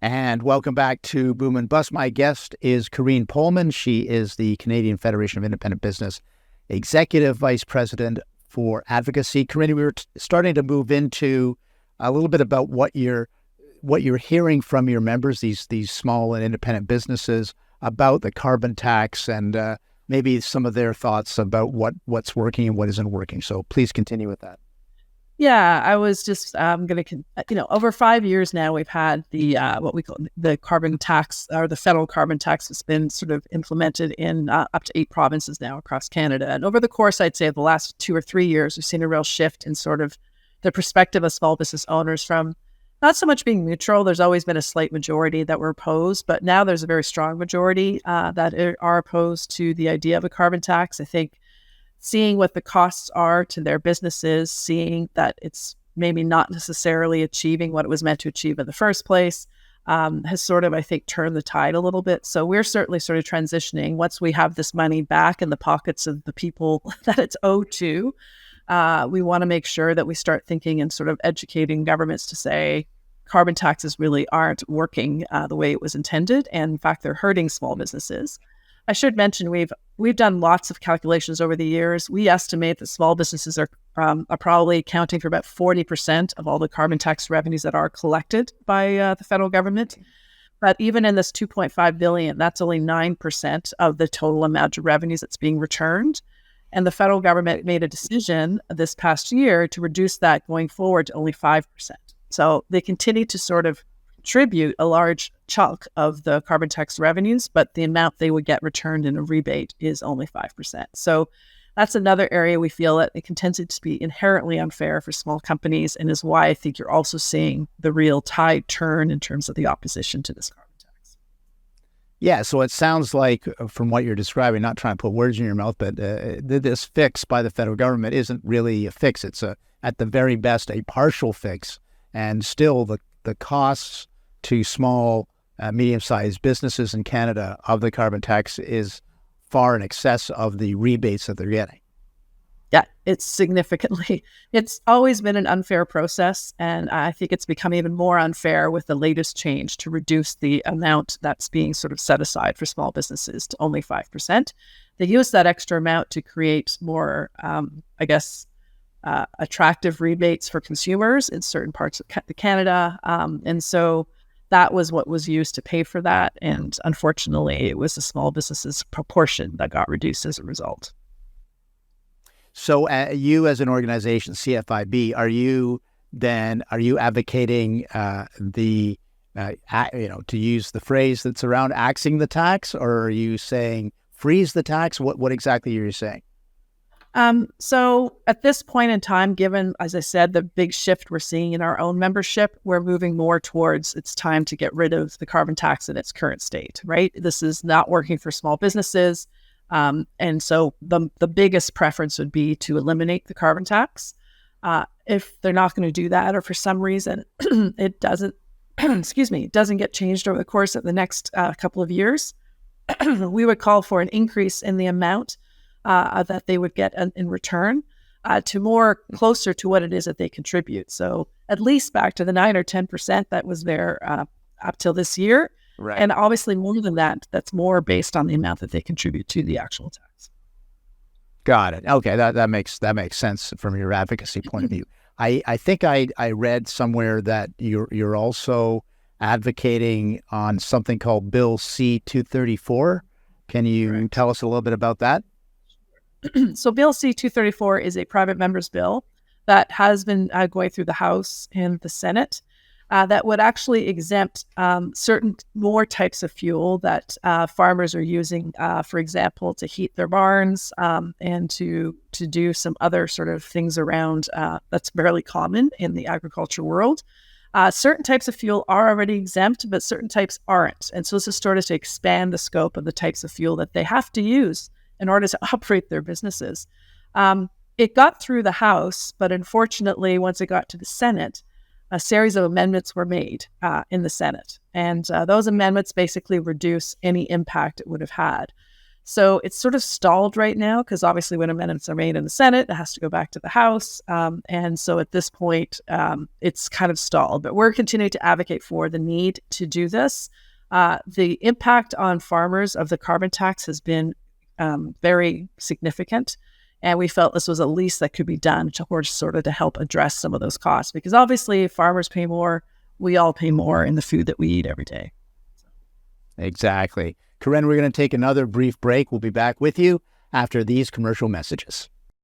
And welcome back to Boom and Bust. My guest is Corinne Pohlmann. She is the Canadian Federation of Independent Business Executive Vice President for Advocacy. Corinne, we were starting to move into a little bit about what you're hearing from your members, these small and independent businesses, about the carbon tax and maybe some of their thoughts about what's working and what isn't working. So please continue with that. Yeah, I was just going to, over 5 years now, we've had the what we call the carbon tax, or the federal carbon tax, has been sort of implemented in up to 8 provinces now across Canada. And over the course, I'd say, of the last 2 or 3 years, we've seen a real shift in sort of the perspective of small business owners from not so much being neutral. There's always been a slight majority that were opposed, but now there's a very strong majority that are opposed to the idea of a carbon tax. I think seeing what the costs are to their businesses, seeing that it's maybe not necessarily achieving what it was meant to achieve in the first place, has sort of, I think, turned the tide a little bit. So we're certainly sort of transitioning. Once we have this money back in the pockets of the people that it's owed to, we want to make sure that we start thinking and sort of educating governments to say carbon taxes really aren't working the way it was intended. And in fact, they're hurting small businesses. I should mention we've done lots of calculations over the years. We estimate that small businesses are probably accounting for about 40% of all the carbon tax revenues that are collected by the federal government. But even in this $2.5 billion, that's only 9% of the total amount of revenues that's being returned. And the federal government made a decision this past year to reduce that going forward to only 5%. So they continue to sort of contribute a large chunk of the carbon tax revenues, but the amount they would get returned in a rebate is only 5%. So that's another area we feel that it continues to be inherently unfair for small companies, and is why I think you're also seeing the real tide turn in terms of the opposition to this carbon tax. Yeah, so it sounds like, from what you're describing, not trying to put words in your mouth, but this fix by the federal government isn't really a fix. It's at the very best, a partial fix, and still the costs to small, medium-sized businesses in Canada of the carbon tax is far in excess of the rebates that they're getting. Yeah, it's always been an unfair process, and I think it's become even more unfair with the latest change to reduce the amount that's being sort of set aside for small businesses to only 5%. They use that extra amount to create more, attractive rebates for consumers in certain parts of Canada, and so that was what was used to pay for that. And unfortunately, it was the small businesses proportion that got reduced as a result. So you as an organization, CFIB, are you advocating to use the phrase that's around axing the tax, or are you saying freeze the tax? What exactly are you saying? So at this point in time, given, as I said, the big shift we're seeing in our own membership, we're moving more towards it's time to get rid of the carbon tax in its current state, right? This is not working for small businesses. And so the biggest preference would be to eliminate the carbon tax. If they're not going to do that, or for some reason it doesn't, it doesn't get changed over the course of the next couple of years, we would call for an increase in the amount that they would get in return to more closer to what it is that they contribute. So at least back to the 9 or 10% that was there up till this year. Right. And obviously more than that, that's more based on the amount that they contribute to the actual tax. Got it. Okay, that makes sense from your advocacy point of view. I think I read somewhere that you're also advocating on something called Bill C-234. Can you tell us a little bit about that? So Bill C-234 is a private member's bill that has been going through the House and the Senate that would actually exempt certain more types of fuel that farmers are using, for example, to heat their barns and to do some other sort of things around that's fairly common in the agriculture world. Certain types of fuel are already exempt, but certain types aren't. And so this is sort of to expand the scope of the types of fuel that they have to use in order to operate their businesses. It got through the House, but unfortunately, once it got to the Senate, a series of amendments were made in the Senate. And those amendments basically reduce any impact it would have had. So it's sort of stalled right now because obviously when amendments are made in the Senate, it has to go back to the House. And so at this point, it's kind of stalled. But we're continuing to advocate for the need to do this. The impact on farmers of the carbon tax has been very significant. And we felt this was a least that could be done to help address some of those costs. Because obviously, if farmers pay more, we all pay more in the food that we eat every day. Exactly. Corinne, we're going to take another brief break. We'll be back with you after these commercial messages.